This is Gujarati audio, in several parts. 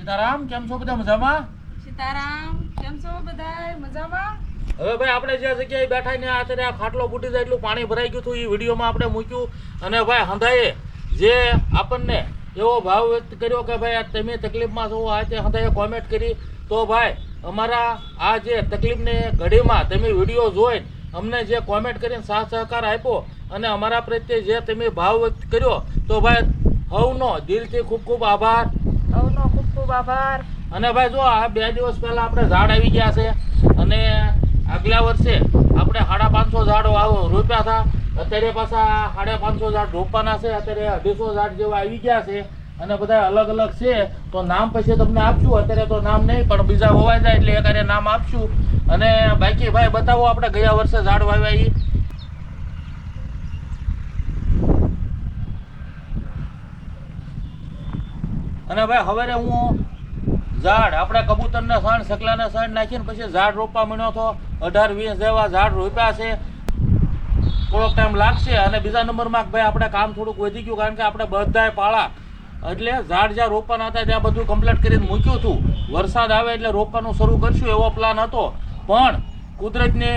સીતારામ, કેમ છો બધા મજામાં? સીતારામ, કેમ છો બધાય મજામાં? હવે ભાઈ આપણે જે જગ્યાએ બેઠા ને અત્યારે આ ખાટલો ફૂટી જાય એટલું પાણી ભરાઈ ગયું હતું એ વિડીયોમાં આપણે મૂક્યું. અને ભાઈ હંધાએ જે આપણને એવો ભાવ વ્યક્ત કર્યો કે ભાઈ આ તમે તકલીફમાં છો, આ તે હંધાએ કોમેન્ટ કરી. તો ભાઈ અમારા આ જે તકલીફને ઘડીમાં તમે વિડીયો જોઈને અમને જે કોમેન્ટ કરીને સાથ સહકાર આપ્યો અને અમારા પ્રત્યે જે તમે ભાવ વ્યક્ત કર્યો, તો ભાઈ સૌનો દિલથી ખૂબ ખૂબ આભાર. સૌનો ખૂબ ખૂબ આભાર. અને ભાઈ જો આ 2 દિવસ પહેલા આપણે ઝાડ આવી ગયા છે અને આગલા વર્ષે આપણે 550 ઝાડ રોપ્યા હતા. અત્યારે પાછા 550 ઝાડ રોપવાના છે. અત્યારે 250 ઝાડ જેવા આવી ગયા છે અને બધા અલગ અલગ છે. તો નામ પછી તમને આપશું. અત્યારે તો નામ નહીં, પણ બીજા હોવાય જાય એટલે એકારે નામ આપશું. અને બાકી ભાઈ બતાવો આપણે ગયા વર્ષે ઝાડ વાવ્યા એ. અને ભાઈ હવે હું ઝાડ આપણે કબૂતરને સણ સકલાને સણ નાખીને પછી ઝાડ રોપવા માંડ્યો હતો. 18-20 જેવા ઝાડ રોપ્યા છે. થોડોક ટાઈમ લાગશે. અને બીજા નંબરમાં ભાઈ આપણે કામ થોડુંક વધી ગયું, કારણ કે આપણે બધાય પાળા એટલે ઝાડ જ્યાં રોપવાના હતા ત્યાં બધું કમ્પ્લીટ કરીને મૂક્યું હતું. વરસાદ આવે એટલે રોપવાનું શરૂ કરશું એવો પ્લાન હતો, પણ કુદરતને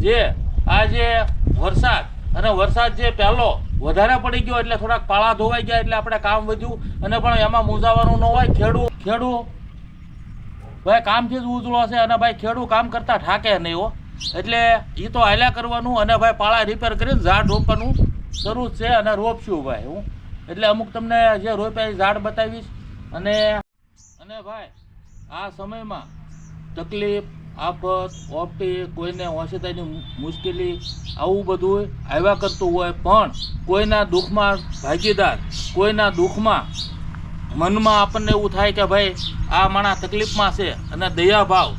જે આ જે વરસાદ જે પહેલો વધારે પડી ગયો એટલે થોડાક પાળા ધોવાઈ ગયા એટલે આપણે કામ વધ્યું. અને પણ એમાં મૂંઝાવાનું ન હોય. ખેડૂ ભાઈ કામથી જ ઉજળો છે અને ભાઈ ખેડૂ કામ કરતા ઠાકે નહીં હો. એટલે એ તો હાલ્યા કરવાનું અને ભાઈ પાળા રિપેર કરીને ઝાડ રોપવાનું શરૂ છે અને રોપશું ભાઈ હું. એટલે અમુક તમને જે રોપ્યા એ ઝાડ બતાવીશ. અને ભાઈ આ સમયમાં તકલીફ, આફત, ઓપટી, કોઈને ઓશિતાની મુશ્કેલી આવું બધું આવ્યા કરતું હોય, પણ કોઈના દુઃખમાં ભાગીદાર, કોઈના દુઃખમાં મનમાં આપણને એવું થાય કે ભાઈ આ માણસ તકલીફમાં છે અને દયાભાવ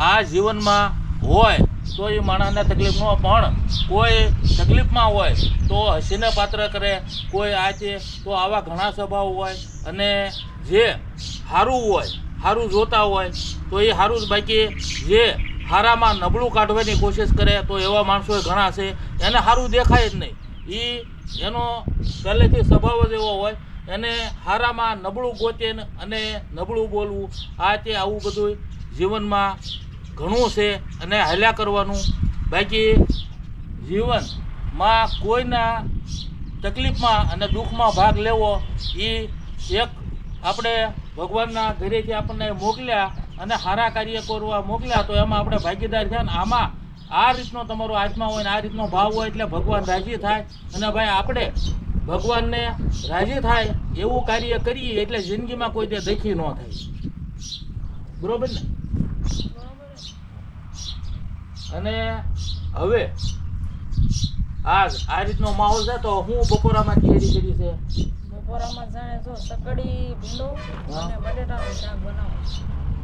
આ જીવનમાં હોય તો એ માણસને તકલીફ ન, પણ કોઈ તકલીફમાં હોય તો હસીને પાત્ર કરે, કોઈ આ છે તો આવા ઘણા સ્વભાવ હોય. અને જે સારું હોય, સારું જોતા હોય તો એ સારું જ, બાકી જે હારામાં નબળું કાઢવાની કોશિશ કરે તો એવા માણસો ઘણા છે. એને સારું દેખાય જ નહીં. એનો પહેલેથી સ્વભાવ જ એવો હોય, એને હારામાં નબળું ગોતે અને નબળું બોલવું, આ તે આવું બધું જીવનમાં ઘણું છે અને હાલ્યા કરવાનું. બાકી જીવનમાં કોઈના તકલીફમાં અને દુઃખમાં ભાગ લેવો એ એક આપણે ભગવાનના ઘરેથી આપણને મોકલ્યા અને સારા કાર્ય કરવા મોકલ્યા, તો એમાં આપણે ભાગીદાર થયા. ને આમાં આ રીતનો તમારો આત્મા હોય ને આ રીતનો ભાવ હોય એટલે ભગવાન રાજી થાય. અને ભાઈ આપણે ભગવાનને રાજી થાય એવું કાર્ય કરીએ એટલે જિંદગીમાં કોઈ તે દખી ન થાય. બરોબર ને? અને હવે આ રીતનો માહોલ છે તો હું બપોરામાં તૈયારી કરી છે. બપોરામાં જાણે જો સકડી, ભીંડો અને બટેટાનું શાક બનાવો.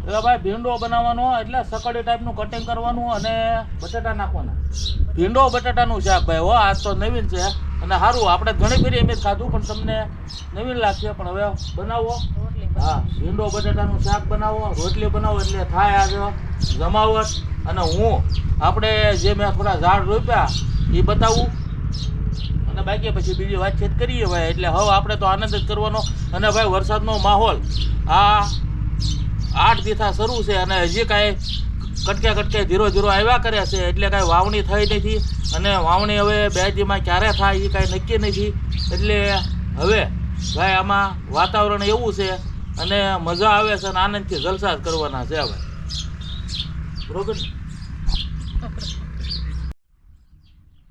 એટલે ભાઈ ભીંડો બનાવવાનો એટલે સકડી ટાઈપનું કટિંગ કરવાનું અને બટાટા નાખવાના. ભીંડો બટાટાનું શાક ભાઈ હો, આજ તો નવીન છે અને સારું. આપણે ઘણી ફેરી એમ જ ખાધું પણ તમને નવીન લાગશે, પણ હવે બનાવો. હા, ભીંડો બટાટાનું શાક બનાવો, રોટલી બનાવો એટલે થાય આજે જમાવટ. અને હું આપણે જે મેં થોડા ઝાડ રોપ્યા એ બતાવું અને બાકી પછી બીજી વાતચીત કરીએ ભાઈ. એટલે હવે આપણે તો આનંદ જ કરવાનો. અને ભાઈ વરસાદનો માહોલ આ 8 દિવસથી શરૂ છે અને હજી કાંઈ કટકે ધીરો આવ્યા કરે છે. એટલે કાંઈ વાવણી થઈ નથી અને વાવણી હવે 2 દિવસમાં ક્યારે થાય એ કાંઈ નક્કી નથી. એટલે હવે ભાઈ આમાં વાતાવરણ એવું છે અને મજા આવે છે અને આનંદથી જલસા જ કરવાના છે ભાઈ. બરોબર ને?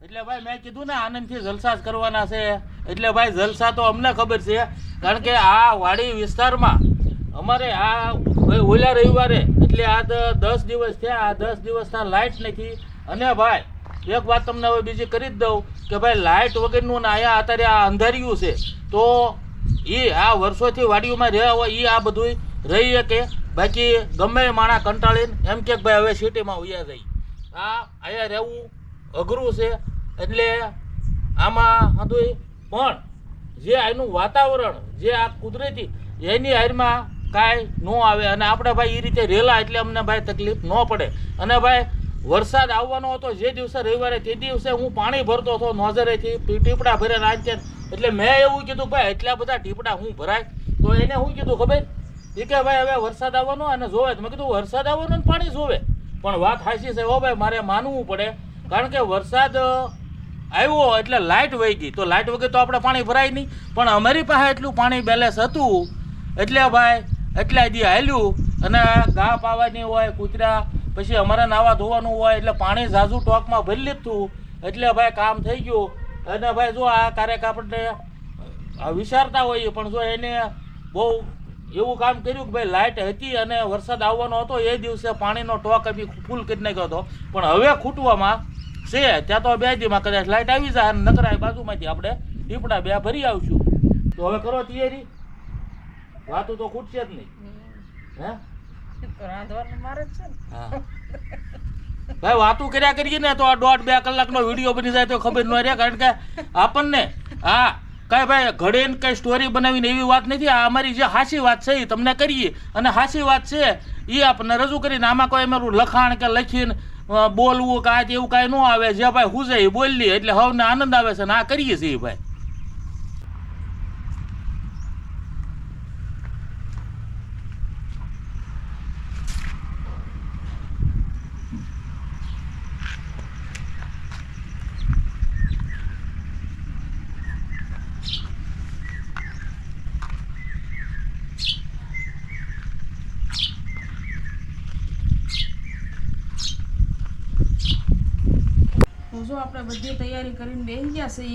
એટલે ભાઈ મેં કીધું ને આનંદથી જલસા જ કરવાના છે. એટલે ભાઈ જલસા તો અમને ખબર છે, કારણ કે આ વાડી વિસ્તારમાં અમારે આ ઓલા રવિવારે એટલે આ 10 દિવસ થયા. આ 10 દિવસના લાઇટ નથી. અને ભાઈ એક વાત તમને હવે બીજી કરી જ દઉં કે ભાઈ લાઇટ વગરનું ને અહીંયા અત્યારે આ અંધારિયું છે તો એ આ વર્ષોથી વાડીઓમાં રહ્યા હોય એ આ બધું રહી શકે. બાકી ગમે માણસ કંટાળીને એમ કે ભાઈ હવે સિટીમાં ઉયા જાય. આ અહીંયા રહેવું અઘરું છે. એટલે આમાં હતું પણ જે આનું વાતાવરણ જે આ કુદરતી એની હારમાં કાંઈ ન આવે. અને આપણે ભાઈ એ રીતે રહેલા એટલે અમને ભાઈ તકલીફ ન પડે. અને ભાઈ વરસાદ આવવાનો હતો જે દિવસે રવિવારે તે દિવસે હું પાણી ભરતો હતો નોઝરેથી, ટીપડા ભરે નાચે. એટલે મેં એવું કીધું ભાઈ એટલા બધા ટીપડા હું ભરાય, તો એને શું કીધું ખબર, એ કે ભાઈ હવે વરસાદ આવવાનો અને જોવે. મેં કીધું વરસાદ આવવાનો ને પાણી જોવે, પણ વાત હાચી છે હો ભાઈ, મારે માનવું પડે. કારણ કે વરસાદ આવ્યો એટલે લાઇટ વહી ગઈ, તો લાઇટ વગર તો આપણે પાણી ભરાય નહીં. પણ અમારી પાસે એટલું પાણી બેલેન્સ હતું એટલે ભાઈ એટલા દી હાલ્યું. અને ઘા પાવાની હોય, કૂતરા, પછી અમારે નાવા ધોવાનું હોય, એટલે પાણી ઝાઝુ ટોકમાં ભરી લીધું. એટલે ભાઈ કામ થઈ ગયું. અને ભાઈ જો આ ક્યારેક આપણે વિચારતા હોઈએ, પણ જો એને બહુ એવું કામ કર્યું કે ભાઈ લાઇટ હતી અને વરસાદ આવવાનો હતો એ દિવસે પાણીનો ટોક અમે ફૂલ કરી નાખ્યો હતો. પણ હવે ખૂટવામાં છે, ત્યાં તો 2 દીમાં કદાચ લાઇટ આવી જાય અને નકરાય બાજુમાંથી આપણે ટીપડા 2 ભરી આવશું. તો હવે કરો તૈયારી, વાતું તો ખૂટશે જ નહીં. હે તો રાંધવાનું મારે જ છે ને. હા ભાઈ, વાતું કર્યા કરીએ ને તો આ 1.5-2 કલાકનો વિડીયો બની જાય તો ખબર ન રહે. કારણ કે આપણને હા કાંઈ ભાઈ ઘડીને કંઈ સ્ટોરી બનાવીને એવી વાત નથી. આ અમારી જે હાચી વાત છે એ તમને કરીએ, અને હાચી વાત છે એ આપણને રજૂ કરીને. આમાં કોઈ અમારું લખાણ કે લખીને બોલવું કે આ એવું કાંઈ ન આવે. જે ભાઈ હું છે એ બોલી એટલે હવને આનંદ આવે છે ને આ કરીએ છીએ ભાઈ. તો જો આપણે બધી તૈયારી કરીને બેસી ગયા છે.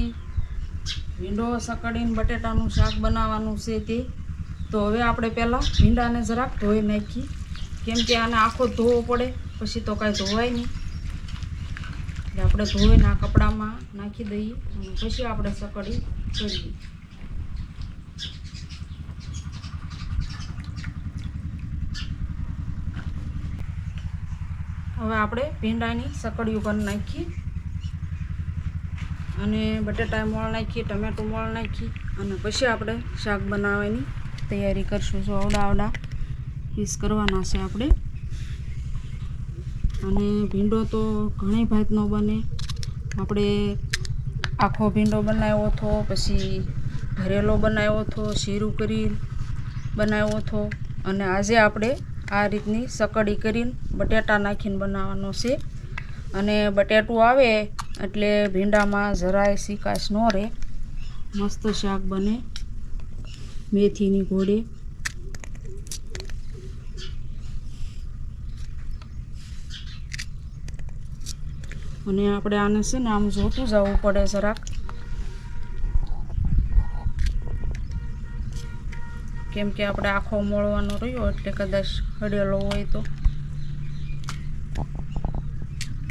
ભીંડો સકડીને બટેટાનું શાક બનાવવાનું છે તે. તો હવે આપણે પહેલાં ભીંડાને જરાક ધોઈ નાખી, કેમ કે આને આખો ધોવો પડે, પછી તો કાંઈ ધોવાય નહીં. એટલે આપણે ધોઈને આ કપડામાં નાખી દઈએ અને પછી આપણે સકડી કરીએ. હવે આપણે ભીંડાની સકડીઓ કરી નાખીએ અને બટેટા મોળ નાખીએ, ટમેટું મોળ નાખી અને પછી આપણે શાક બનાવવાની તૈયારી કરશું. જો આવડા પીસ કરવાના છે આપણે. અને ભીંડો તો ઘણી ભાતનો બને. આપણે આખો ભીંડો બનાવ્યો હતો, પછી ભરેલો બનાવ્યો હતો, શીરું કરી બનાવ્યો હતો. અને આજે આપણે આ રીતની સકડી કરીને બટેટા નાખીને બનાવવાનો છે. અને બટેટું આવે એટલે ભીંડામાં જરાય સિકાશ ન રહે, મસ્ત શાક બને મેથીની ઘોડે. અને આપણે આને છે ને આમ જોતું જવું પડે જરાક, કેમ કે આપણે આખો મોળવાનો રહ્યો એટલે કદાચ હળેલો હોય તો.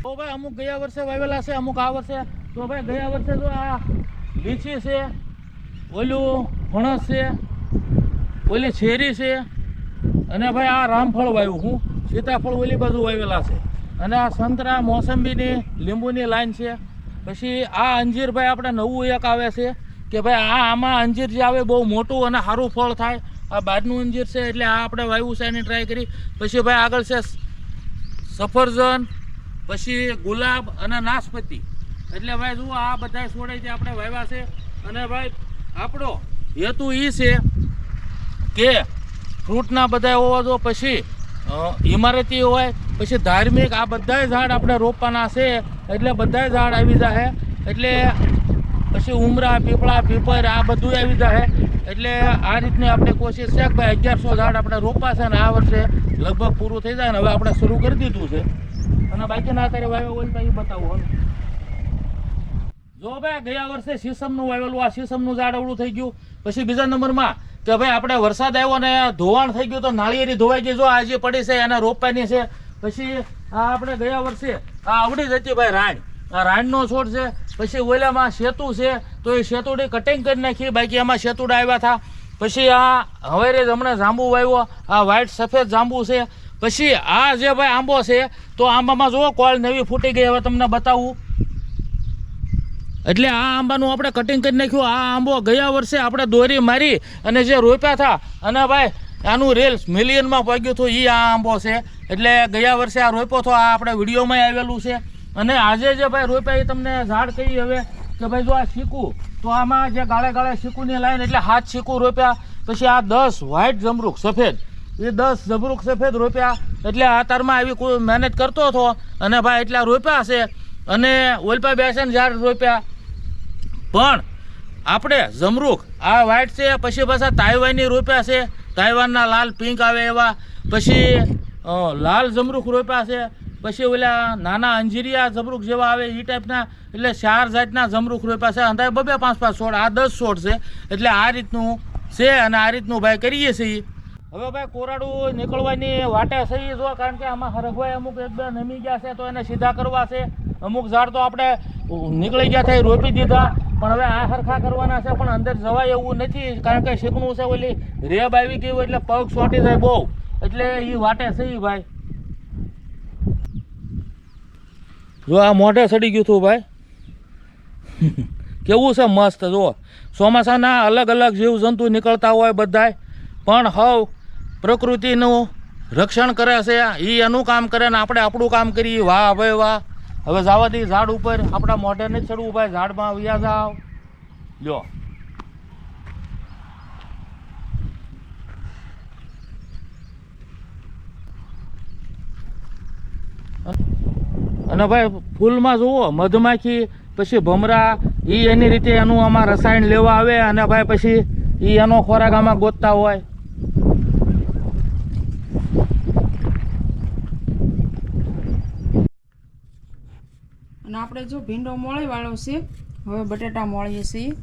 તો ભાઈ અમુક ગયા વર્ષે વાવેલા છે, અમુક આ વર્ષે. તો ભાઈ ગયા વર્ષે તો આ લીચી છે, ઓલું ફણસ છે, ઓલી શેરી છે, અને ભાઈ આ રામફળ વાવ્યું, હું સીતાફળ ઓલી બાજુ વાવેલા છે. અને આ સંતરા, મોસંબીની, લીંબુની લાઈન છે. પછી આ અંજીર ભાઈ આપણે નવું એક આવે છે કે ભાઈ આમાં અંજીર જે આવે બહુ મોટું અને સારું ફળ થાય. આ બહારનું અંજીર છે એટલે આ આપણે વાવ્યું છે, એની ટ્રાય કરી. પછી ભાઈ આગળ છે સફરજન, પછી ગુલાબ અને નાશપતિ. એટલે ભાઈ જુઓ આ બધા છોડે આપણે વાવ્યા છે. અને ભાઈ આપણો હેતુ એ છે કે ફ્રૂટના બધા હોવા જો, પછી ઇમારતી હોય, પછી ધાર્મિક, આ બધા ઝાડ આપણે રોપવાના છે. એટલે બધા ઝાડ આવી જાય. એટલે પછી ઉમરા, પીપળા, પીપર આ બધું આવી જાય. એટલે આ રીતની આપણે કોશિશ છે કે ભાઈ 1100 ઝાડ આપણે રોપવા છે. અને આ વર્ષે લગભગ પૂરું થઈ જાય ને હવે આપણે શરૂ કરી દીધું છે. અને બાકીના અત્યારે વાવ્યા હોય તો એ બતાવું. જો ભાઈ ગયા વર્ષે સીસમનું વાવેલું, આ સીસમનું ઝાડ અવળું થઈ ગયું. પછી બીજા નંબરમાં કે ભાઈ આપણે વરસાદ આવ્યો ને ધોવાણ થઈ ગયું તો નાળિયેરી ધોવાઈ ગઈ. જો આ જે પડી છે એને રોપવાની છે. પછી આ આપણે ગયા વર્ષે આ આવડી જતી ભાઈ રાણ, આ રાણનો છોડ છે. પછી ઓલામાં સેતુ છે તો એ સેતુડી કટિંગ કરી નાખી, બાકી એમાં સેતુડા આવ્યા હતા. પછી આ હવે હમણાં જાંબુ વાવ્યો, આ વ્હાઈટ સફેદ જાંબુ છે. પછી આ જે ભાઈ આંબો છે તો આંબામાં જુઓ કોળ નવી ફૂટી ગઈ, હવે તમને બતાવું. એટલે આ આંબાનું આપણે કટિંગ કરી નાખ્યું. આ આંબો ગયા વર્ષે આપણે દોરી મારી અને જે રોપ્યા હતા, અને ભાઈ આનું રેલ્સ મિલિયનમાં પગ્યું હતું, એ આ આંબો છે. એટલે ગયા વર્ષે આ રોપ્યો હતો, આ આપણે વિડીયોમાં આવેલું છે. અને આજે જે ભાઈ રોપ્યા એ તમને ઝાડ કહી હવે કે ભાઈ જો આ શીકુ, તો આમાં જે ગાળે ગાળે શીકુની લાઈન એટલે 7 શીકુ રોપ્યા. પછી આ 10 વ્હાઈટ જમરૂખ સફેદ, એ 10 જબરૂખ સફેદ રોપ્યા. એટલે આ તારમાં આવી કોઈ મહેનત કરતો હતો અને ભાઈ એટલા રોપ્યા છે. અને ઓલપા બેસન ઝાડ રોપ્યા. પણ આપણે જમરૂખ આ વ્હાઈટ છે, પછી પાછા તાઇવાનની રોપ્યા છે. તાઇવાનના લાલ પિંક આવે એવા, પછી લાલ જમરૂખ રોપ્યા છે. પછી ઓલા નાના અંજીરિયા જમરૂખ જેવા આવે એ ટાઈપના. એટલે 4 જાતના જમરૂખ રોપ્યા છે. અંદાજે 2-5 છોડ, આ 10 છોડ છે. એટલે આ રીતનું છે અને આ રીતનું ભાઈ કરીએ છીએ. હવે ભાઈ કોરાડું નીકળવાની વાટે સહી જો, કારણ કે આમાં હરગવાય અમુક 1-2 નમી ગયા છે તો એને સીધા કરવા છે. અમુક ઝાડ તો આપણે નીકળી ગયા થાય રોપી દીધા, પણ હવે આ હરખા કરવાના છે. પણ અંદર જવાય એવું નથી, કારણ કે શીકણું છે, ઓલી રેબ આવી ગઈ હોય એટલે પગ ચોંટી જાય બહુ. એટલે એ વાટે સહી ભાઈ. જો આ મોઢે સડી ગયું હતું ભાઈ. કેવું છે મસ્ત. જો ચોમાસાના અલગ અલગ જીવજંતુ નીકળતા હોય બધાય, પણ હવ પ્રકૃતિનું રક્ષણ કરે છે. એ એનું કામ કરે ને આપણે આપણું કામ કરીએ. વાહ ભાઈ વાહ. હવે જવા દઈએ ઝાડ ઉપર, આપણા મોઢે નથી ચડવું ભાઈ. ઝાડમાં વ્યા જાવ. લ્યો અને ભાઈ ફૂલમાં જુઓ મધમાખી, પછી ભમરા, એ એની રીતે એનું આમાં રસાયણ લેવા આવે અને ભાઈ પછી એ એનો ખોરાક આમાં ગોતતા હોય. અને આપણે જો ભીંડો મોળી વાળો છે, હવે બટેટા મોળીએ છીએ.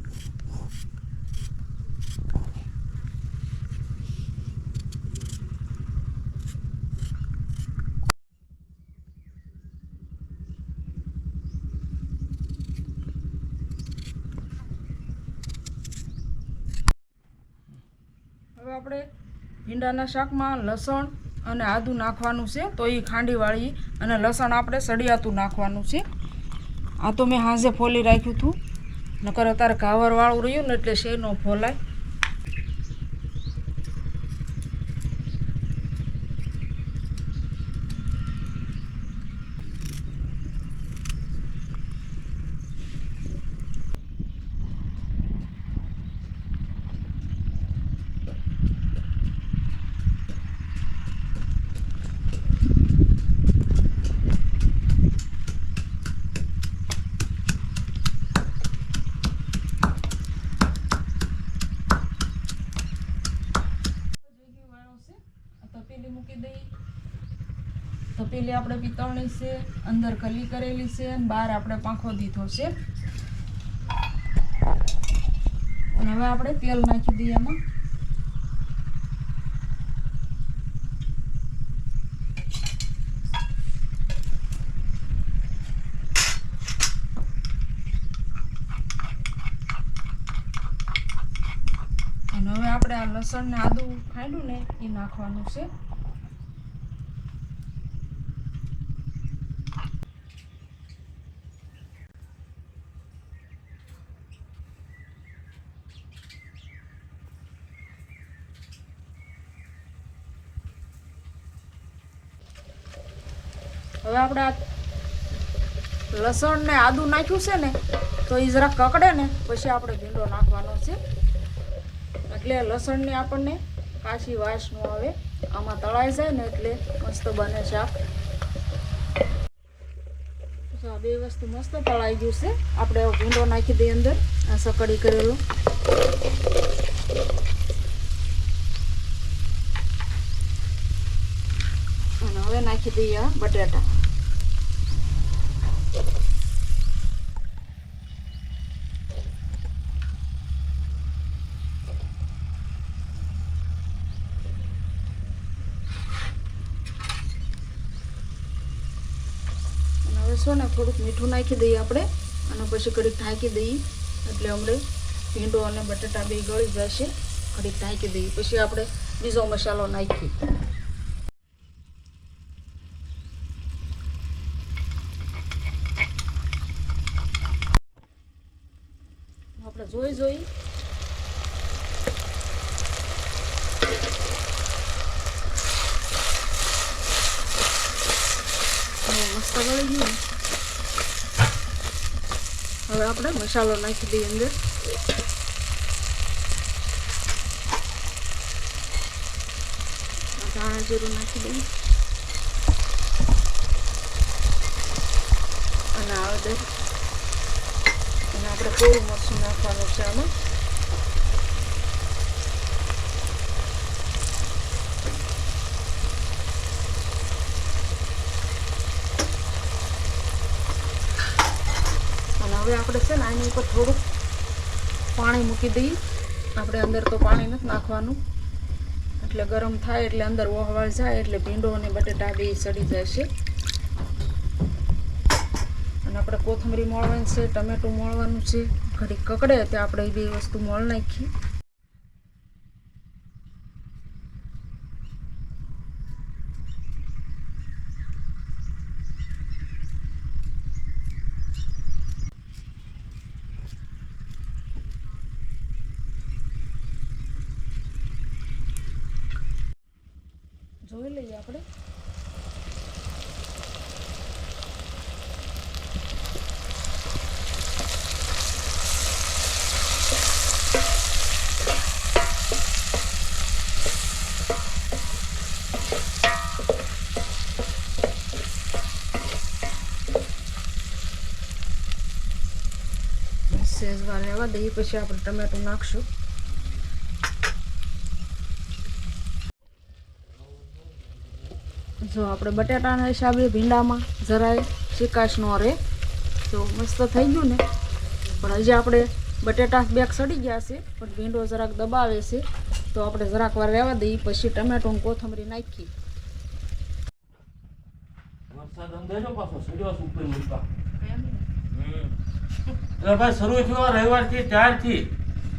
હવે આપણે ભીંડાના શાકમાં લસણ અને આદુ નાખવાનું છે, તો એ ખાંડી વાળી. અને લસણ આપણે સળિયાતું નાખવાનું છે. આ તો મેં હાંજે ફોલી રાખ્યું હતું, નકર અત્યારે ઘાવરવાળું રહ્યું ને એટલે શેનો ફોલાય. તપેલી મૂકી દઈ. તપેલી આપણે પિત્તળની છે, અંદર કલી કરેલી છે અને બહાર આપણે પાંખો દીધો છે. અને હવે આપણે તેલ નાખી દઈએ એમાં. અને હવે આપણે આ લસણ ને આદુ ખાંડ્યું ને એ નાખવાનું છે. હવે આપણે આ લસણ ને આદુ નાખ્યું છે ને, તો એ જરા કકડે ને પછી આપણે ભીંડો નાખવાનો છે. એટલે લસણની આપણને કાચી વાસ ન આવે, આમાં તળાઈ જાય ને એટલે મસ્ત બને શાક. આ બે વસ્તુ મસ્ત તળાઈ ગયું છે. આપણે ભીંડો નાખી દઈએ અંદર, આ સકડી કરેલો. અને હવે નાખી દઈએ આ બટેટા. ને થોડુંક મીઠું નાખી દઈએ આપણે, અને પછી ઘડીક ઢાંકી દઈએ. એટલે હમણાં ભીંડો અને બટાટા બે ગળી જશે. ઘડીક ઢાંકી દઈએ, પછી આપણે બીજો મસાલો નાખીએ. આપણે જોઈ મસ્ત ગળી ગયું. હવે આપણે મસાલો નાખી દઈએ અંદર. ધાણા જીરું નાખી દઈએ અને હળદર અને આપણે કોરું મરચું નાખવાનું છે આમાં. અને હવે આપણે છે ને આની ઉપર થોડુંક પાણી મૂકી દઈએ. આપણે અંદર તો પાણી નથી નાખવાનું, એટલે ગરમ થાય એટલે અંદર વહવાળ જાય એટલે ભીંડો અને બટેટા બે સડી જશે. અને આપણે કોથમરી મોળવાની છે, ટમેટું મોળવાનું છે. ઘડી કકડે ત્યાં આપણે એ બે વસ્તુ મોળ નાખીએ. જોઈ લઈએ આપણે. સેજવાર રહેવા દઈએ, પછી આપણે ટમેટું નાખશું. જો આપણે બટાટાના હિસાબે ભીંડામાં જરાય ચીકાશ ન રહે. તો મસ્ત થઈ ગયું ને. પણ હજી આપણે બટાટા બેક સડી ગયા છે, પણ ભીંડો જરાક દબાવે છે, તો આપણે જરાક વાર રહેવા દઈએ, પછી ટમેટું કોથમરી નાખી. વરસાદ અંદાજો પાછો સડ્યો છે ઉપર ઉડતા. એટલે ભાઈ શરૂ થયો રવિવારથી 4 થી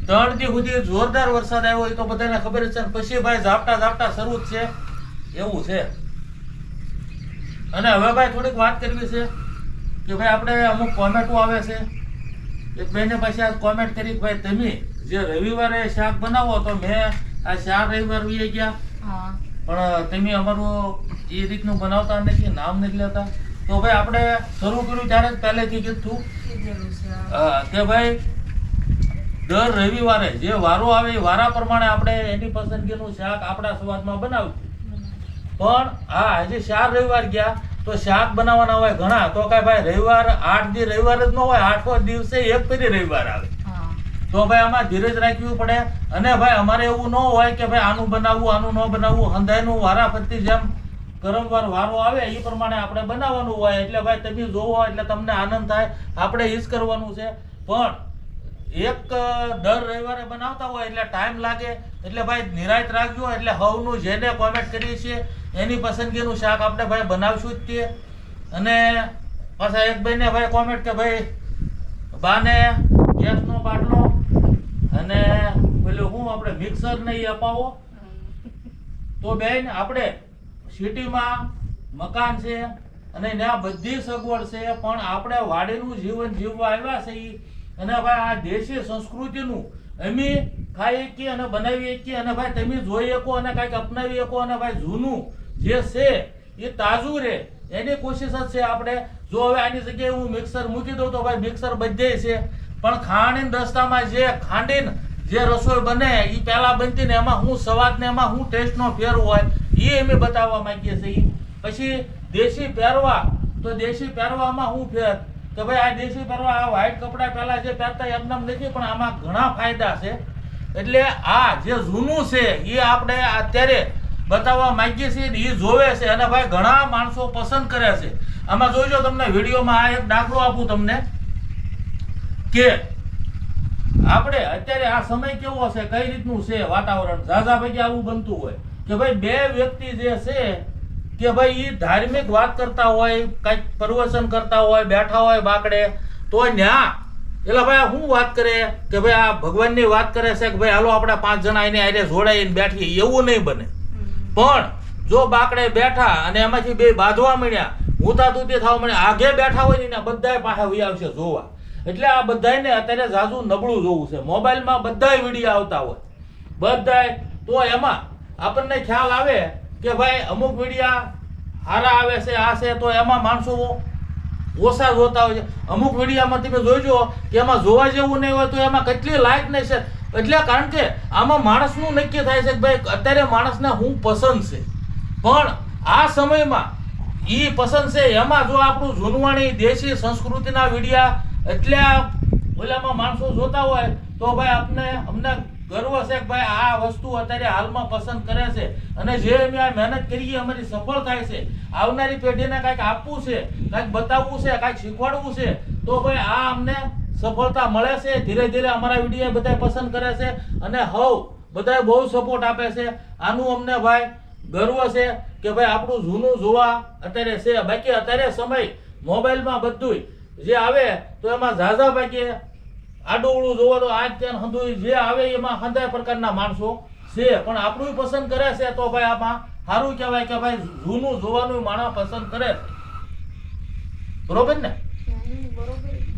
3 દી સુધી જોરદાર વરસાદ આવ્યો, એ તો બધાને ખબર જ છે. પછી ભાઈ ઝાપટા શરૂ જ છે, એવું છે. અને હવે ભાઈ થોડીક વાત કરવી છે કે ભાઈ આપણે અમુક કોમેન્ટો આવે છે. એક બેને પછી આ કોમેન્ટ કરી કે ભાઈ તમે જે રવિવારે શાક બનાવો તો મેં આ 4 રવિવાર વી ગયા, પણ તમે અમારું એ રીતનું બનાવતા નથી, નામ નથી લેતા. તો ભાઈ આપણે શરૂ કર્યું ત્યારે જ પહેલેથી કીધું કે ભાઈ દર રવિવારે જે વારો આવે એ વારા પ્રમાણે આપણે એની પસંદગીનું શાક આપણા સ્વાદમાં બનાવ્યું. પણ હા, હજી 4 રવિવાર ગયા તો શાક બનાવવાના હોય ઘણા. તો કઈ ભાઈ રવિવાર 8 દી રવિવાર જ ન હોય, 8 દિવસે એક ફેરી રવિવાર આવે. તો ભાઈ આમાં ધીરજ રાખવી પડે. અને ભાઈ અમારે એવું ન હોય કે ભાઈ આનું બનાવવું આનું ન બનાવવું, હંધાઈનું વારાફરતી જેમ કરમવાર વારો આવે એ પ્રમાણે આપણે બનાવવાનું હોય. એટલે ભાઈ તમે જોવો એટલે તમને આનંદ થાય, આપણે એ જ કરવાનું છે. પણ એક દર રવિવારે બનાવતા હોય એટલે ટાઈમ લાગે. એટલે ભાઈ નિરાંત રાખજો. એટલે હવનું જેને કોમેન્ટ કરી છે એની પસંદગીનું શાક આપણે ભાઈ બનાવશું જ તે. અને પાછા એક ભાઈને ભાઈ કોમેન્ટ કે ભાઈ બાને ગેસનો બાટલો અને પેલું હું આપણે મિક્સર ને એ અપાવો. તો બેન આપણે સિટીમાં મકાન છે અને ત્યાં બધી સગવડ છે, પણ આપણે વાડીનું જીવન જીવવા આવ્યા છે. અને ભાઈ આ દેશી સંસ્કૃતિનું અમે ખાઈ શકીએ અને બનાવી શકીએ. અને ભાઈ તમે જોઈ શકો અને કાંઈક અપનાવી શકો. અને ભાઈ જૂનું જે છે એ તાજું રહે એની કોશિશ જ છે આપણે. જો હવે આની જગ્યાએ હું મિક્સર મૂકી દઉં તો ભાઈ મિક્સર બધે છે, પણ ખાંડીને દસ્તામાં જે ખાંડીને જે રસોઈ બને એ પહેલા બનતી ને એમાં હું સ્વાદ ને એમાં હું ટેસ્ટનો ફેર હોય એ અમે બતાવવા માંગીએ છીએ. પછી દેશી પહેરવા, તો દેશી પહેરવામાં હું ફેર કે ભાઈ આ દેશી પહેરવા, આ વ્હાઈટ કપડા પહેલા જે પહેરતા એમ નામ નથી, પણ આમાં ઘણા ફાયદા છે. એટલે આ જે જૂનું છે એ આપણે અત્યારે બતાવવા માંગીએ છીએ, એ જોવે છે. અને ભાઈ ઘણા માણસો પસંદ કરે છે. આમાં જોઈજો તમને વિડીયોમાં આ એક દાખલો આપું તમને કે આપણે અત્યારે આ સમય કેવો છે, કઈ રીતનું છે વાતાવરણ. ઝાઝા ભાઈ આવું બનતું હોય કે ભાઈ બે વ્યક્તિ જે છે કે ભાઈ એ ધાર્મિક વાત કરતા હોય, કઈક પ્રવચન કરતા હોય, બેઠા હોય બાકડે, તો ન્યા એટલે ભાઈ શું વાત કરે કે ભાઈ આ ભગવાનની વાત કરે છે કે ભાઈ હાલો આપણે 5 જણા એને આરે જોડાઈને બેઠીએ, એવું નહીં બને. પણ જો બાકડે બેઠા અને એમાંથી બે બાંધવા મળ્યા, હુંતાતુતી થવા મળ્યા, આગે બેઠા હોય ને બધાય પાસે વહી આવશે જોવા. એટલે આ બધાને અત્યારે ઝાઝું નબળું જોવું છે. મોબાઈલમાં બધાય વિડીયો આવતા હોય બધાય, તો એમાં આપણને ખ્યાલ આવે કે ભાઈ અમુક વિડીયા સારા આવે છે, આ છે, તો એમાં માણસો ઓછા જોતા હોય છે. અમુક વિડીયામાં તમે જોઈજો કે એમાં જોવા જેવું નહીં હોય તો એમાં કેટલી લાઈક નહીં છે. એટલે કારણ કે આમાં માણસનું નક્કી થાય છે કે ભાઈ અત્યારે માણસને હું પસંદ છે. પણ આ સમયમાં ઈ પસંદ છે એમાં જો આપણું જૂનવાણી દેશી સંસ્કૃતિના વિડિયા એટલે ઓલામાં માણસો જોતા હોય તો ભાઈ અમને ગર્વ છે કે ભાઈ આ વસ્તુ અત્યારે હાલમાં પસંદ કરે છે અને જે અમે આ મહેનત કરીએ અમારી સફળ થાય છે, આવનારી પેઢીને કાંઈક આપવું છે, કાંઈક બતાવવું છે, કાંઈક શીખવાડવું છે, તો ભાઈ આ અમને સફળતા મળે છે. ધીરે ધીરે અમારા વિડીયો બધા પસંદ કરે છે અને બધા બહુ સપોર્ટ આપે છે. આનું અમને ભાઈ ગર્વ છે કે ભાઈ આપણું જૂનું જોવા અત્યારે છે. બાકી અત્યારે સમય મોબાઈલમાં બધું જે આવે તો એમાં ઝાઝા બાકી આડું જોવા તો આજ ત્યાં હંધુય જે આવે એમાં હંધાય પ્રકારના માણસો છે, પણ આપણું પસંદ કરે છે તો ભાઈ આમાં સારું કહેવાય કે ભાઈ જૂનું જોવાનું માણસ પસંદ કરે છે. બરોબર ને?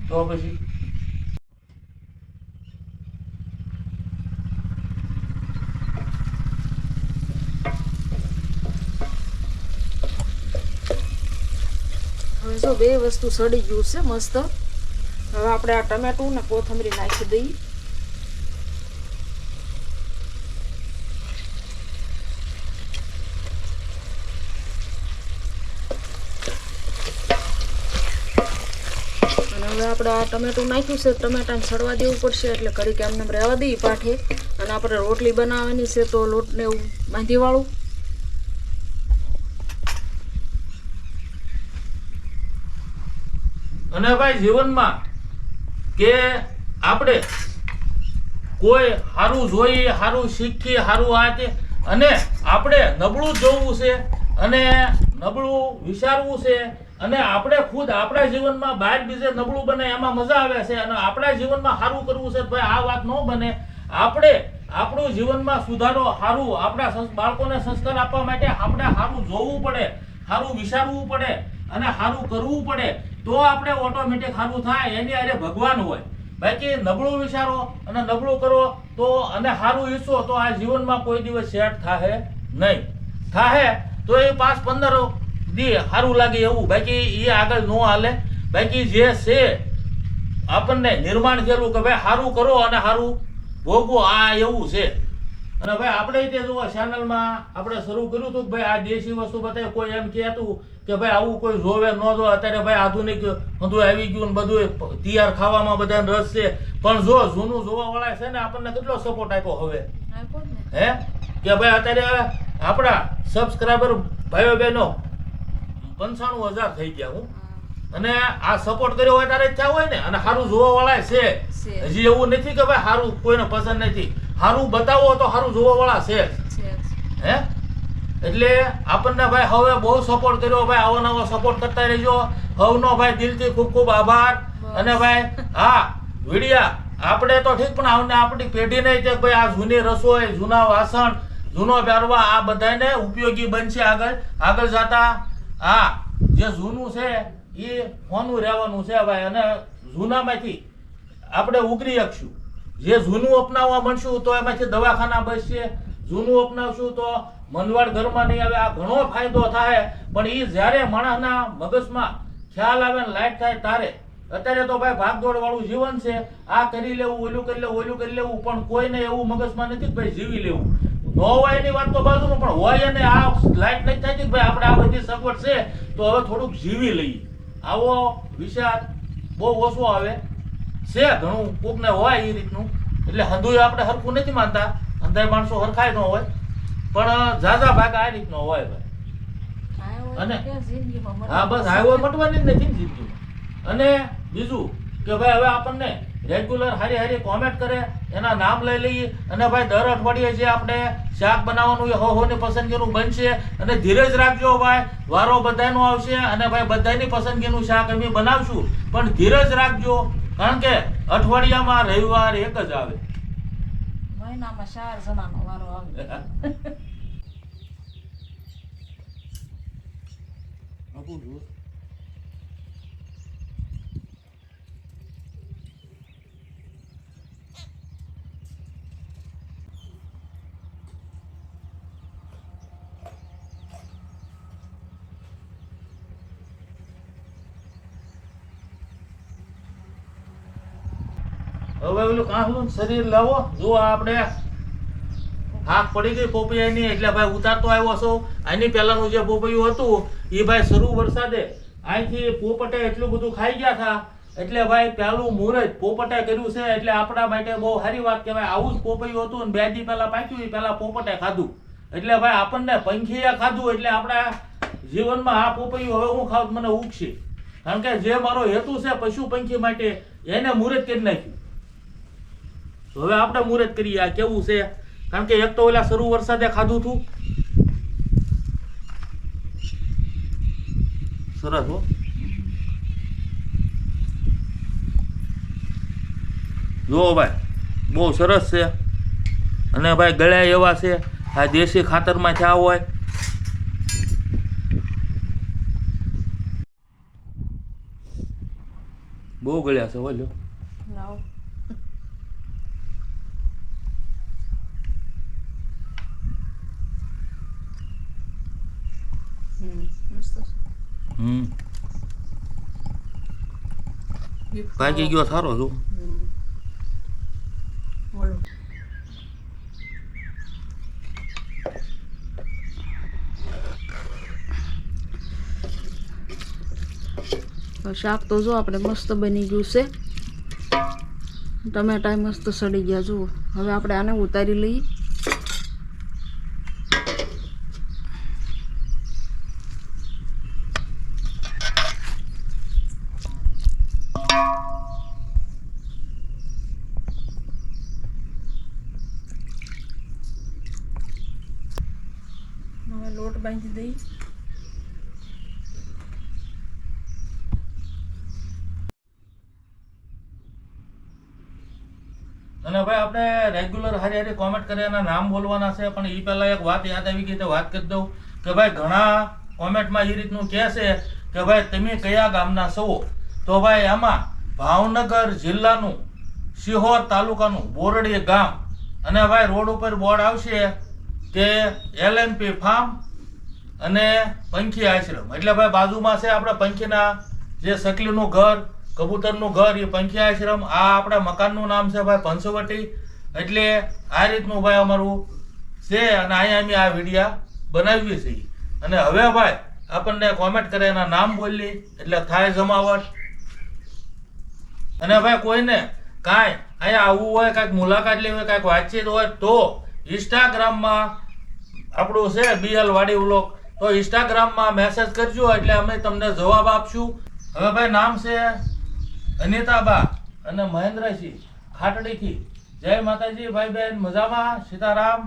તો પછી હવે જો બે વસ્તુ સડી ગયું છે મસ્ત. હવે આપણે આ ટમેટું ને કોથમરી નાખી દઈએ. અને હવે આપણે આ ટમેટું નાખ્યું છે, ટમેટાને સડવા દેવું પડશે એટલે ઘડીક એમને રહેવા દઈએ પાઠે. અને આપણે રોટલી બનાવવાની છે તો લોટને એવું બાંધી વાળું. અને ભાઈ જીવનમાં કે આપણે કોઈ સારું જોઈએ, સારું શીખીએ, સારું આ તે, અને આપણે નબળું જોવું છે અને નબળું વિચારવું છે અને આપણે ખુદ આપણા જીવનમાં બહાર બીજે નબળું બને એમાં મજા આવે છે અને આપણા જીવનમાં સારું કરવું છે. ભાઈ આ વાત ન બને. આપણે આપણું જીવનમાં સુધારો સારું આપણા બાળકોને સંસ્કાર આપવા માટે આપણે સારું જોવું પડે, સારું વિચારવું પડે અને સારું કરવું પડે તો આપણે ઓટોમેટિક સારું થાય. એની અરે ભગવાન હોય. બાકી નબળું વિચારો અને નબળું કરો તો અને સારું ઈચ્છો તો આ જીવનમાં કોઈ દિવસ સેટ થાહે નહીં. થાહે તો એ 5-15 દી સારું લાગે એવું, બાકી એ આગળ ન હાલે. બાકી જે છે આપણને નિર્માણ થયેલું કે ભાઈ સારું કરો અને સારું ભોગવો, આ એવું છે. અને ભાઈ આપણે તે જો ચેનલમાં આપણે શરૂ કર્યું હતું કે ભાઈ આ દેશી વસ્તુ બતાવે. કોઈ એમ કહેતું કે ભાઈ આવું કોઈ જોવે ન જો, અત્યારે ભાઈ આધુનિક બધું આવી ગયું ને બધું તૈયાર ખાવામાં બધાને રસ છે. પણ જો જૂનું જોવા વાળા છે ને આપણને કેટલો સપોર્ટ આપ્યો હવે હે કે ભાઈ અત્યારે આપણા સબસ્ક્રાઈબર ભાઈઓ બહેનો 95,000 થઈ ગયા. હું અને આ સપોર્ટ કર્યો હોય ત્યારે થયા હોય ને, અને સારું જોવા વાળા છે. હજી એવું નથી કે ભાઈ સારું કોઈને પસંદ નથી, સારું બતાવો તો સારું જોવા વાળા છે હે. એટલે આપણને ભાઈ હવે બહુ સપોર્ટ કર્યો. ભાઈ આવો નવો સપોર્ટ કરતા રહેજો. હવનો ભાઈ દિલથી ખૂબ ખૂબ આભાર. અને ભાઈ હા વિડિયા આપણે તો ઠીક, પણ આપણી પેઢી નહીં કે ભાઈ આ જૂની રસોઈ, જૂના વાસણ, જૂનો પહેરવા આ બધાને ઉપયોગી બનશે આગળ જતા. હા જે જૂનું છે એ હોનું રહેવાનું છે ભાઈ, અને જૂનામાંથી આપણે ઉગરી શકશું. જે જૂનું અપનાવવા મળશું તો એમાંથી દવાખાના બચશે. જૂનું અપનાવશું તો મનવાડ ઘરમાં નહીં આવે. આ ઘણો ફાયદો થાય. પણ એ જ્યારે માણસના મગજમાં ખ્યાલ આવે ને લાઈટ થાય તારે. અત્યારે તો ભાઈ ભાગદોડ વાળું જીવન છે. આ કરી લેવું, ઓલું કરી લેવું, ઓલું કરી લેવું, પણ કોઈને એવું મગજમાં નથી કે ભાઈ જીવી લેવું. ન હોય એની વાત તો બાજુમાં, પણ હોય અને આ લાઈટ નથી થતી કે ભાઈ આપણે આ બધી સગવડ છે તો હવે થોડુંક જીવી લઈએ. આવો વિચાર બહુ ઓછો આવે છે. ઘણું કોકને હોય એ રીતનું. એટલે હંધુય આપણે હરખું નથી માનતા, હંધાય માણસો હરખાય ન હોય, પણ ઝાઝા ભાગા આ રીતનો હોય ભાઈ. અને હા બસ હાઈવે મટવાની જ નથી જિંદગીમાં. અને બીજું કે ભાઈ હવે આપણને રેગ્યુલર હારી કોમેન્ટ કરે એના નામ લઈ લઈએ. અને ભાઈ દર અઠવાડિયે જે આપણે શાક બનાવવાનું એ હોની પસંદગીનું બનશે. અને ધીરજ રાખજો ભાઈ, વારો બધાનો આવશે અને ભાઈ બધાની પસંદગીનું શાક અમે બનાવશું, પણ ધીરજ રાખજો. કારણ કે અઠવાડિયામાં રવિવાર એક જ આવે, મહિનામાં 4 જણાનો વારો આવે. હવે ઓલું કાંસનું શરીર લાવો. જો આપણે હાથ પડી ગઈ પોપૈયાની એટલે ભાઈ ઉતારતો આવ્યો છું. આની પહેલાનું જે પોપૈયું હતું એ ભાઈ શરૂ વરસાદે અહીંથી પોપટે એટલું બધું ખાઈ ગયા હતા એટલે ભાઈ પહેલું મુહૂર્ત પોપટે કર્યું છે એટલે આપણા માટે બહુ સારી વાત કહેવાય. આવું જ પોપૈયું હતું ને 2 દી પહેલા પાક્યું એ પહેલા પોપટે ખાધું એટલે ભાઈ આપણને પંખીએ ખાધું એટલે આપણા જીવનમાં આ પોપૈયું હવે હું ખાવ મને ઉગશે. કારણ કે જે મારો હેતુ છે પશુ પંખી માટે એને મુહૂર્ત કરી નાખ્યું. તો હવે આપણે મુહૂર્ત કરીએ આ કેવું છે. કારણ કે એક તો ઓલા શરૂ વરસાદે ખાધું હતું. સરસ હો. જો ભાઈ બહુ સરસ છે અને ભાઈ ગળ્યા એવા છે. આ દેશી ખાતરમાં થયા હોય. બહુ ગળ્યા છે બોલ્યો. લાવો. મસ્ત છે. પાકી ગયો સારો જો. બોલો. શાક તો જો આપણે મસ્ત બની ગયું છે. ટમેટા મસ્ત સડી ગયા જુઓ. હવે આપણે આને ઉતારી લઈએ. હવે લોટ બાંધી દઈએ. અને ભાઈ આપણે રેગ્યુલર હારી હારી કોમેન્ટ કરે એના નામ બોલવાના છે પણ એ પહેલા એક વાત યાદ આવી ગઈ તો વાત કરી દઉં કે ભાઈ ઘણા કોમેન્ટમાં એ રીતનું કહે છે કે ભાઈ તમે કયા ગામના છો. તો ભાઈ આમાં ભાવનગર જિલ્લાનું સિહોર તાલુકાનું બોરડી ગામ અને ભાઈ રોડ ઉપર બોર્ડ આવશે કે LMP ફાર્મ અને પંખી આશ્રમ એટલે ભાઈ બાજુમાં છે આપણે પંખીના જે સકલીનું ઘર કબૂતરનું ઘર એ પંખી આશ્રમ. આ આપણા મકાનનું નામ છે ભાઈ પંચવટી. એટલે આ રીતનું ભાઈ અમારું છે અને અહીંયા અમે આ વિડીયા બનાવીએ છીએ. અને હવે ભાઈ આપણને કોમેન્ટ કરે એના નામ બોલી એટલે થાય જમાવટ. અને ભાઈ કોઈને કાંઈ અહીંયા આવવું હોય કાંઈક મુલાકાત લેવી હોય કાંઈક વાતચીત હોય તો ઇન્સ્ટાગ્રામમાં આપણું છે BL વાડી વ્લોગ તો ઇન્સ્ટાગ્રામમાં મેસેજ કરજો એટલે અમે તમને જવાબ આપશું. હવે ભાઈ નામ છે અનિતાબા અને મહેન્દ્રસિંહ ખાટડીથી. જય માતાજી ભાઈ બહેન મજામાં સીતારામ.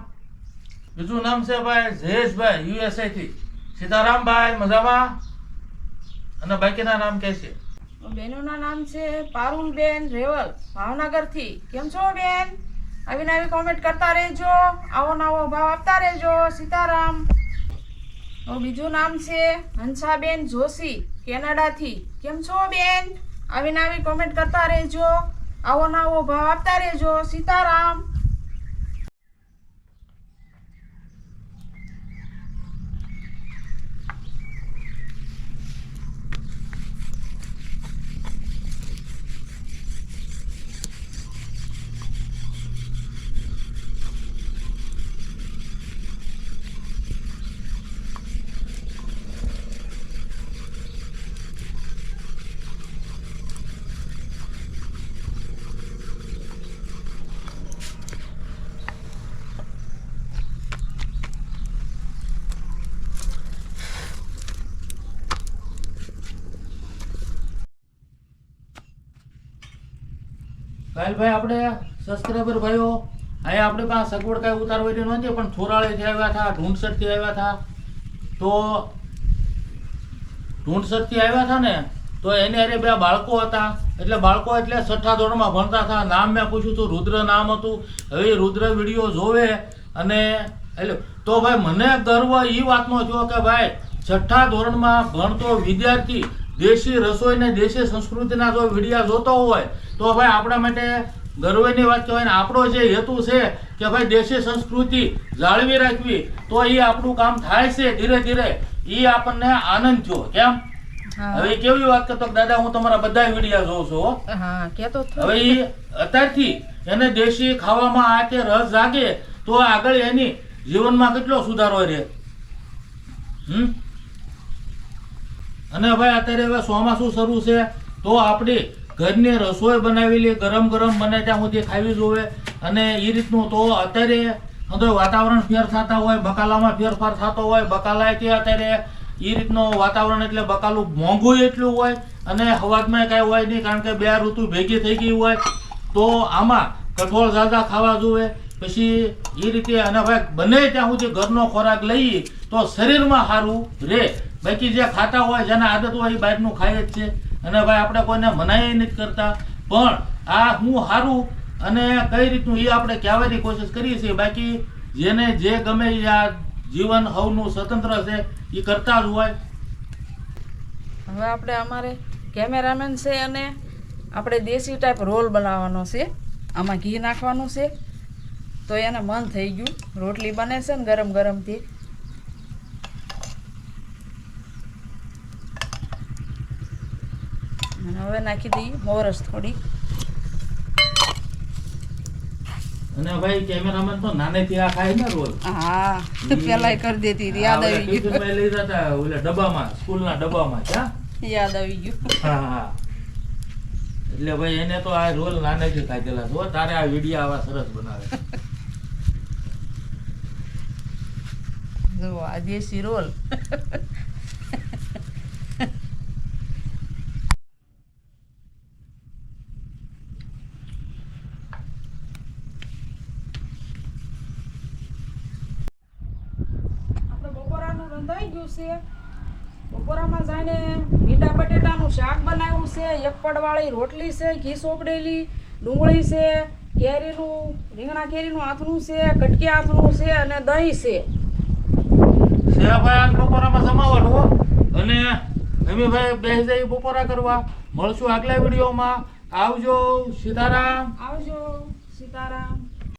બીજું નામ છે ભાઈ જયેશભાઈ USA થી. સીતારામ ભાઈ મજામાં. અને બાકીના નામ કે છે બેનોના નામ છે પારુલબેન રેવલ ભાવનગરથી. કેમ છો બેન? આવીને આવી કોમેન્ટ કરતા રહેજો. આવો નવો ભાવ આપતા રહેજો. સીતારામ. બીજું નામ છે હંસાબેન જોશી કેનેડાથી. કેમ છો બેન? આવીને આવી કોમેન્ટ કરતા રહેજો. આવો નવો ભાવ આપતા રહેજો. સીતારામ. ભાઈ આપણે સબસ્ક્રાઈબર ભાઈઓ અહીંયા આપણે પાસે સગવડ કાંઈ ઉતારવાની નહોતી પણ થોરાળેથી આવ્યા હતા ઢૂંઢસરથી આવ્યા હતા. તો ઢૂંઢસરથી આવ્યા હતા ને તો એને અરે 2 બાળકો હતા એટલે બાળકો એટલે 6ઠા ધોરણમાં ભણતા હતા. નામ મેં પૂછ્યું હતું રુદ્ર નામ હતું. હવે રુદ્ર વિડીયો જોવે અને એટલે તો ભાઈ મને ગર્વ એ વાતનો થયો કે ભાઈ 6ઠા ધોરણમાં ભણતો વિદ્યાર્થી દેશી રસોઈ ને દેશી સંસ્કૃતિના જો વિડીયા જોતો હોય તો ભાઈ આપણા માટે ગર્વની વાત કહેવાય ને. આપણો જે હેતુ છે કે ભાઈ દેશી સંસ્કૃતિ જાળવી રાખવી તો એ આપણું કામ થાય છે ધીરે ધીરે. એ આપણને આનંદ થયો. કેમ હવે કેવી વાત કરતો દાદા હું તમારા બધા વિડીયા જોઉં છું. હા કેતો હવે એ અત્યારથી એને દેશી ખાવામાં આ તે રસ જાગે તો આગળ એની જીવનમાં કેટલો સુધારો રહે. અને ભાઈ અત્યારે હવે ચોમાસું શરૂ છે તો આપણી ઘરની રસોઈ બનાવેલી ગરમ ગરમ બને ત્યાં સુધી ખાવી જોઈએ. અને એ રીતનું તો અત્યારે વાતાવરણ ફેર થતા હોય, બકાલામાં ફેરફાર થતો હોય, બકાલાય તે અત્યારે એ રીતનું વાતાવરણ એટલે બકાલું મોંઘું એટલું હોય અને હવાજમાં કાંઈ હોય નહીં, કારણ કે બે ઋતુ ભેગી થઈ ગઈ હોય. તો આમાં કઠોળ ઝાઝા ખાવા જોઈએ. પછી એ રીતે અને ભાઈ બને ત્યાં સુધી ઘરનો ખોરાક લઈએ તો શરીરમાં સારું રહે. બાકી જે ખાતા હોય, જેને આદત હોય એ બહારનું ખાય જ છે. અને ભાઈ આપણે કોઈને મનાય નથી કરતા, પણ આ હું સારું અને કઈ રીતનું એ આપણે કહેવાની કોશિશ કરીએ છીએ. બાકી જેને જે ગમે એ આ જીવન હવનું સ્વતંત્ર છે એ કરતા જ હોય. હવે આપણે અમારે કેમેરામેન છે અને આપણે દેશી ટાઈપ રોલ બનાવવાનો છે. આમાં ઘી નાખવાનું છે તો એને મન થઈ ગયું. રોટલી બને છે ને ગરમ ગરમથી. અને હવે નાખી દઈએ મોરસ થોડી. અને ભાઈ કેમેરામેન તો નાનેથી આ ખાય ને રોલ. હા પેલા કરી દેતી હતી, યાદ આવી ગયું. ટિફિનમાં લઈ જતા ઓલા ડબ્બામાં, સ્કૂલના ડબ્બામાં. યાદ આવી ગયું. હા. એટલે ભાઈ એને તો આ રોલ નાનેથી ખાધેલા છે. તારે આ વિડીયો આવા સરસ બનાવે. જો આ દેશી રોલ. બપોરાનું રંધાઈ ગયું છે. બપોરામાં જઈને ભીંડા બટેટાનું શાક બનાવ્યું છે, એક પડવાળી રોટલી છે, ઘી સોપડેલી, ડુંગળી છે, કેરીનું રીંગણા કેરીનું આથણું છે, કટકી આથણું છે અને દહીં છે. ભાઈ આજ બપોરામાં જમાવાનું હો. અને અમે ભાઈ બેસી જઈએ બપોરા કરવા. મળશું આગલા વિડીયોમાં. આવજો. સીતારામ. આવજો. સીતારામ.